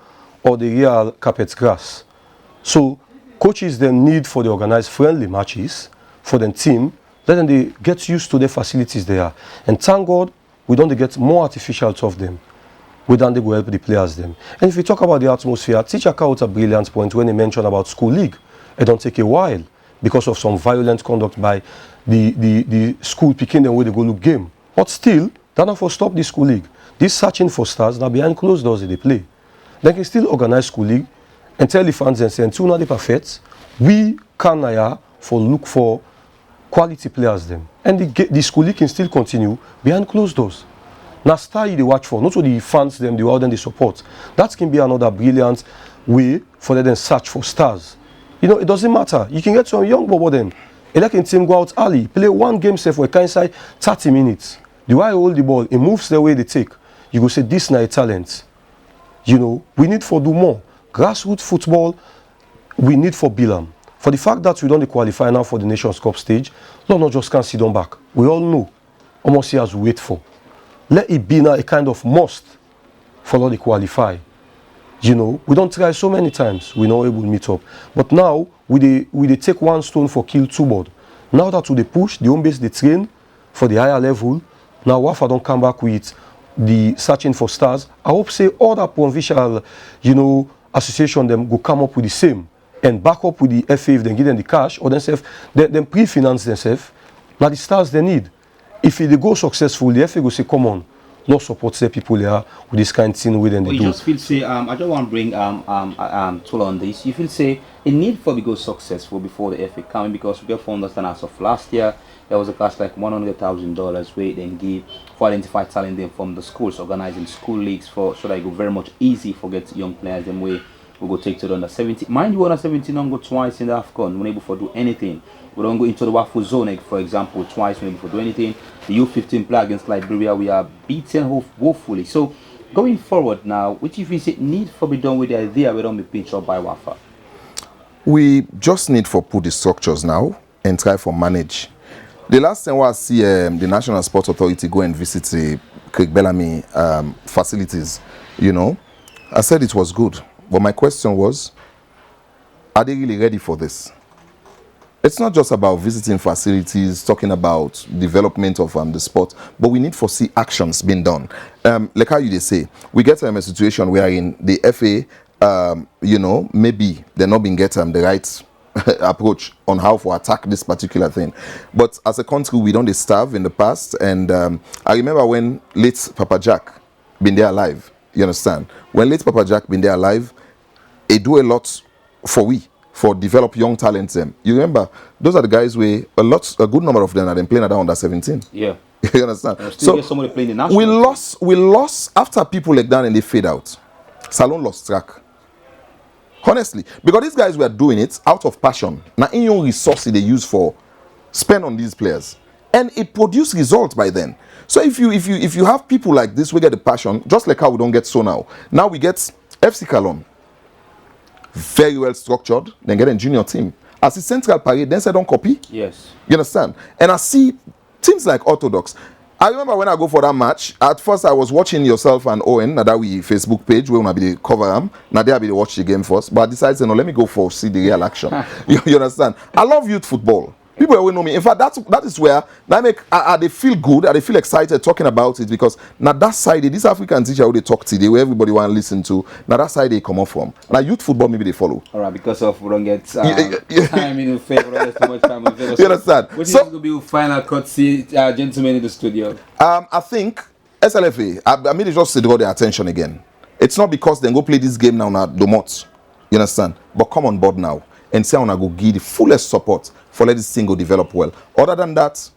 or the real carpet grass. So coaches then need for the organized friendly matches for the team, let them they get used to the facilities there. And thank God we don't get more artificial turf them. We don't go help the players them. And if we talk about the atmosphere, teacher out a brilliant point when he mentioned about school league. It don't take a while because of some violent conduct by the school picking them where they go look game. But still, that not for stop the school league. This searching for stars now behind closed doors they play. They can still organize school league and tell the fans and say until now they perfect, we can hire for look for quality players them. And the school league can still continue behind closed doors. Now star they watch for, not only the fans them, the world and the support. That can be another brilliant way for them to search for stars. You know, it doesn't matter. You can get some young bobo them. A like in team go out early, play one game safe for a kind side 30 minutes. The way I hold the ball, it moves the way they take. You go say this na a talent. You know, we need for do more. Grassroots football, we need for Bilam. For the fact that we don't qualify now for the Nations Cup stage, not just can't sit on back. We all know almost here as we wait for. Let it be now a kind of must for all the qualify. You know, we don't try so many times, we're not able to meet up. But now, we take one stone for kill two birds. Now that we push, the home base they train for the higher level, now Wafa don't come back with the searching for stars. I hope say other provincial, you know, association them go come up with the same and back up with the FA if they give them the cash or themselves, then pre-finance themselves. Now the stars they need. If they go successful, the FA go say, come on, no support say people here with this kind of thing with them they do.
You just feel say I don't want to bring toll on this. You feel say a need for we go successful before the FA coming because we have to understand as of last year there was a cost like $100,000 where they give for identify talent them from the schools, organizing school leagues for so that it go very much easy for get young players them way we go take to the under 17. Mind you, under 17 don't go twice in the AFCON, we're able to do anything. We don't go into the Wafu zone, for example, twice when we do anything. The U15 play against Liberia, we are beaten woefully. So going forward now, which if you say need for be done with the idea we don't be pinched up by Wafa?
We just need for put the structures now and try for manage. The last time I see the National Sports Authority go and visit the Craig Bellamy facilities, you know, I said it was good. But my question was, are they really ready for this? it's not just about visiting facilities, talking about development of the sport, but we need to see actions being done. Like how you say, we get a situation where in the FA, you know, maybe they're not being getting the right approach on how to attack this particular thing. But as a country, we don't starve in the past. And I remember when late Papa Jack been there alive, you understand? When late Papa Jack been there alive, he do a lot for develop young talents. You remember, those are the guys where a good number of them are then playing at under 17.
Yeah.
You understand?
So somebody playing the national
we lost after people like that and they fade out. Salon lost track. Honestly, because these guys were doing it out of passion. Now, in your resources they use for spend on these players, and it produced results by then. So if you have people like this, we get the passion, just like how we don't get so now. Now we get FC Cologne, very well structured. Then get a junior team. As the Central Parade, then say don't copy.
Yes.
You understand? And I see teams like Orthodox. I remember when I go for that match, at first I was watching yourself and Owen, now that we Facebook page, where we be the cover them. Now they be the watch the game first. But I decided, no, let me go for see the real action. you understand? I love youth football. People always know me. In fact, that is where they feel good, they feel excited talking about it, because now that side, this African teacher who they talk to, where everybody want to listen to, now that side they come off from. Now youth football maybe they follow.
All right, because of we don't get time in favor, there's too much time in favor.
You understand?
What is going to be your final courtesy, gentlemen in the studio?
I think SLFA, I mean, they just draw their attention again. It's not because they go play this game now at Domot. You understand? But come on board now and say I want to go give the fullest support for let this thing go develop well. Other than that,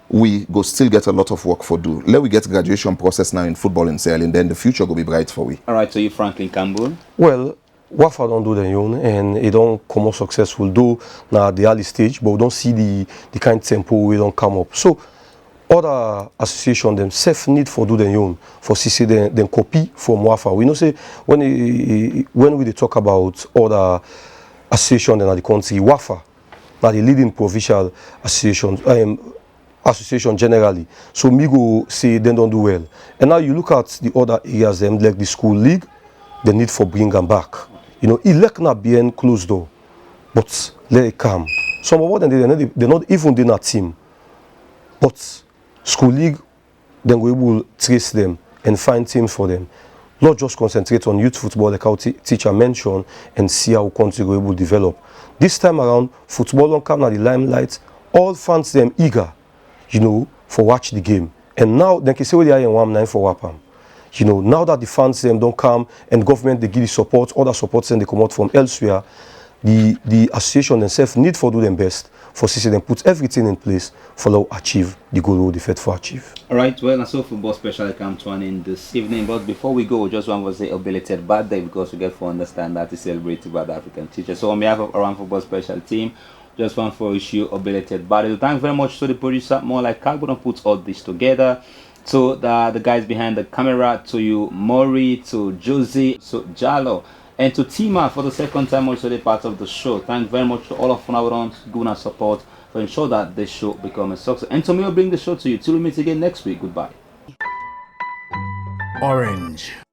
we go still get a lot of work for do. Let we get graduation process now in football in Sierra Leone, then the future will be bright for we.
All right, so you Franklin Campbell.
Well, Wafa don't do their own, and it don't come out successful. Though now at the early stage, but we don't see the kind of tempo we don't come up. So other association themselves need for do their own for see them copy from Wafa. We know say when we talk about other association in the country, Wafa, now the leading provincial association generally. So me go say they don't do well. And now you look at the other areas, them like the school league, the need for bring them back. You know, elect not being closed door, but let it come. Some of them they're not even in a team, but school league, then we will trace them and find teams for them. Not just concentrate on youth football like our teacher mentioned and see how country will develop. This time around, football don't come at the limelight. All fans them eager, you know, for watch the game. And now they can say they are in 1-9 for Wapam. You know, now that the fans them don't come and government they give the support, other supports and they come out from elsewhere, the association themselves need for do them best for CC them put everything in place for to achieve the goal they fit for achieve.
All right, well, and so football special come to an end this evening. But before we go, just one was a belated birthday, because we get to understand that it's celebrated by the African teacher. So on behalf of Around Football Special team, just want to wish you a belated birthday. Thanks very much to the producer, more like Carbon, puts all this together. To the guys behind the camera, to you, Maury, to Josie, to Jalo, and to Tima for the second time also they part of the show. Thanks very much to all of Funawarons giving us support to ensure that this show becomes a success. And to me, I'll bring the show to you. Till we meet again next week. Goodbye.
Orange.